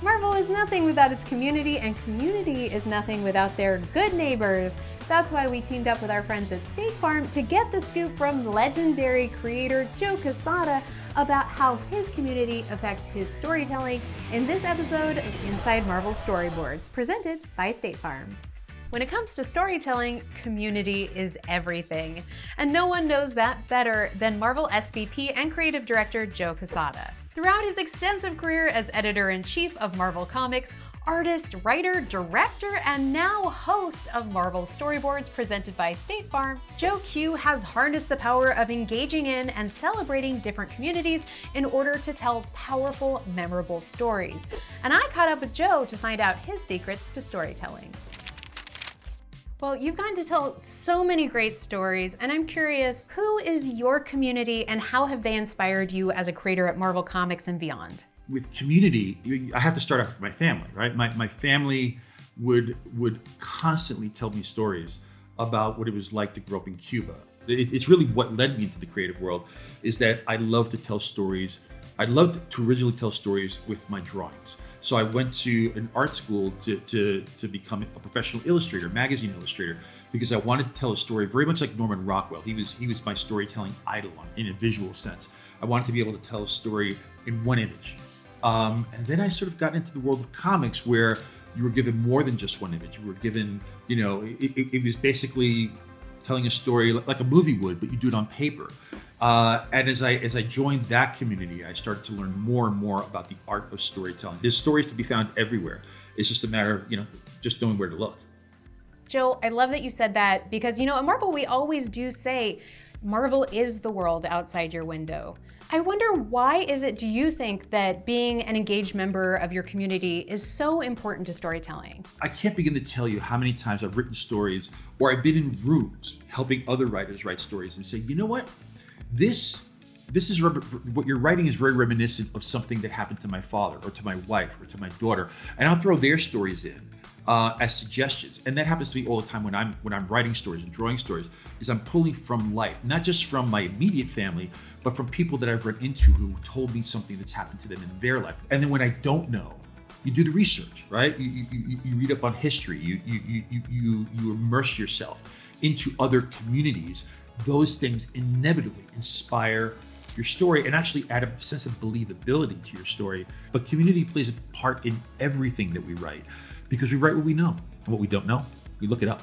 Marvel is nothing without its community, and community is nothing without their good neighbors. That's why we teamed up with our friends at State Farm to get the scoop from legendary creator Joe Quesada about how his community affects his storytelling in this episode of Inside Marvel Storyboards, presented by State Farm. When it comes to storytelling, community is everything. And no one knows that better than Marvel SVP and creative director Joe Quesada. Throughout his extensive career as editor-in-chief of Marvel Comics, artist, writer, director, and now host of Marvel Storyboards presented by State Farm, Joe Q has harnessed the power of engaging in and celebrating different communities in order to tell powerful, memorable stories. And I caught up with Joe to find out his secrets to storytelling. Well, you've gotten to tell so many great stories, and I'm curious, who is your community and how have they inspired you as a creator at Marvel Comics and beyond? With community, I have to start off with my family, right? My family would constantly tell me stories about what it was like to grow up in Cuba. It's really what led me into the creative world, is that I love to tell stories. I loved to originally tell stories with my drawings. So I went to an art school to become a professional illustrator, magazine illustrator, because I wanted to tell a story very much like Norman Rockwell. He was my storytelling idol in a visual sense. I wanted to be able to tell a story in one image. And then I sort of got into the world of comics where you were given more than just one image. You were given, it was basically telling a story like a movie would, but you do it on paper. And as I joined that community, I started to learn more and more about the art of storytelling. There's stories to be found everywhere. It's just a matter of, just knowing where to look. Joe, I love that you said that because, at Marvel, we always do say, Marvel is the world outside your window. I wonder, why do you think that being an engaged member of your community is so important to storytelling? I can't begin to tell you how many times I've written stories or I've been in rooms helping other writers write stories and say, you know what? This is what you're writing is very reminiscent of something that happened to my father or to my wife or to my daughter, and I'll throw their stories in as suggestions. And that happens to me all the time when I'm writing stories and drawing stories. Is I'm pulling from life, not just from my immediate family, but from people that I've run into who told me something that's happened to them in their life. And then when I don't know, you do the research, right? You read up on history. You immerse yourself into other communities. Those things inevitably inspire your story and actually add a sense of believability to your story. But community plays a part in everything that we write, because we write what we know, and what we don't know, we look it up.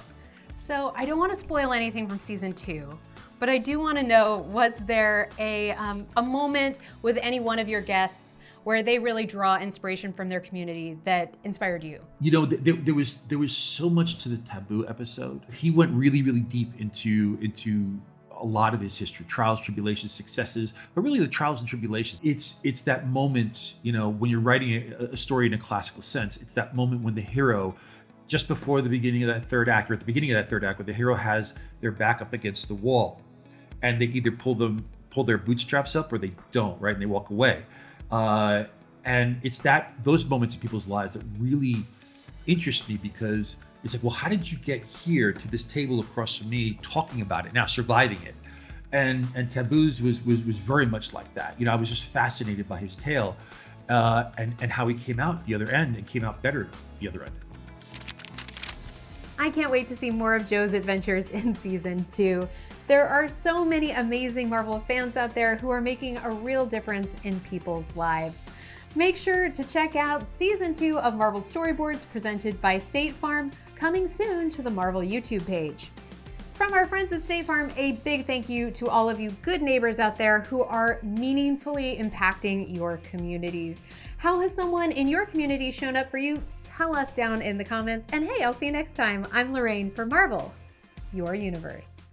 So I don't want to spoil anything from season 2, but I do want to know, was there a moment with any one of your guests where they really draw inspiration from their community that inspired you? There was so much to the Taboo episode. He went really, really deep into a lot of his history, trials, tribulations, successes, but really the trials and tribulations. It's that moment, when you're writing a story in a classical sense, it's that moment when the hero, just before the beginning of that third act, or at the beginning of that third act, where the hero has their back up against the wall, and they either pull their bootstraps up or they don't, right? And they walk away. And it's those moments in people's lives that really interest me, because it's like, well, how did you get here to this table across from me talking about it now, surviving it? And Taboo's was very much like that. I was just fascinated by his tale and how he came out the other end, and came out better the other end. I can't wait to see more of Joe's adventures in season 2. There are so many amazing Marvel fans out there who are making a real difference in people's lives. Make sure to check out season 2 of Marvel Storyboards presented by State Farm, coming soon to the Marvel YouTube page. From our friends at State Farm, a big thank you to all of you good neighbors out there who are meaningfully impacting your communities. How has someone in your community shown up for you? Tell us down in the comments. And hey, I'll see you next time. I'm Lorraine for Marvel, your universe.